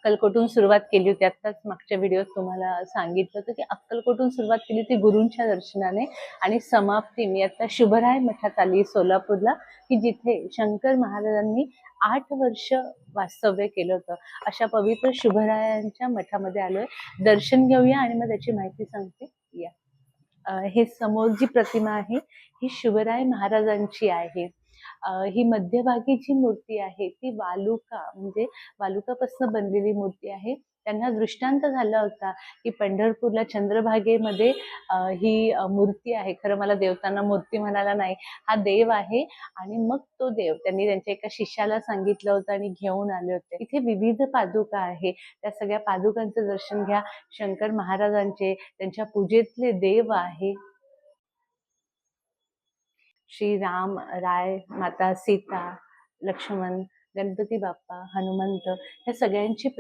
अक्कलकोटून सुरुवात केली होती. आत्ताच मागच्या व्हिडिओत तुम्हाला सांगितलं होतं की अक्कलकोटून सुरुवात केली होती गुरूंच्या दर्शनाने आणि समाप्ती मी आता शुभराय मठात आली सोलापूरला, की जिथे शंकर महाराजांनी 8 वर्ष वास्तव्य केलं होतं. अशा पवित्र शुभरायांच्या मठामध्ये आलोय. दर्शन घेऊया आणि मग त्याची माहिती सांगते. या हे समोर जी प्रतिमा आहे ही शुभराय महाराजांची आहे. ही मध्यभागी जी मूर्ती आहे ती वालुका म्हणजे वालुकापासून बनलेली मूर्ती आहे. त्यांना दृष्टांत झाला होता की पंढरपूरला चंद्रभागेमध्ये ही मूर्ती आहे. खरं मला देवतांना मूर्ती म्हणायला नाही, हा देव आहे. आणि मग तो देव त्यांनी त्यांच्या एका शिष्याला सांगितलं होतं आणि घेऊन आले होते. इथे विविध पादुका आहे, त्या सगळ्या पादुकांचं दर्शन घ्या. शंकर महाराजांचे त्यांच्या पूजेतले देव आहे. श्री राम, राय, माता सीता, लक्ष्मण, गणपती बाप्पा, हनुमंत या सगळ्यांची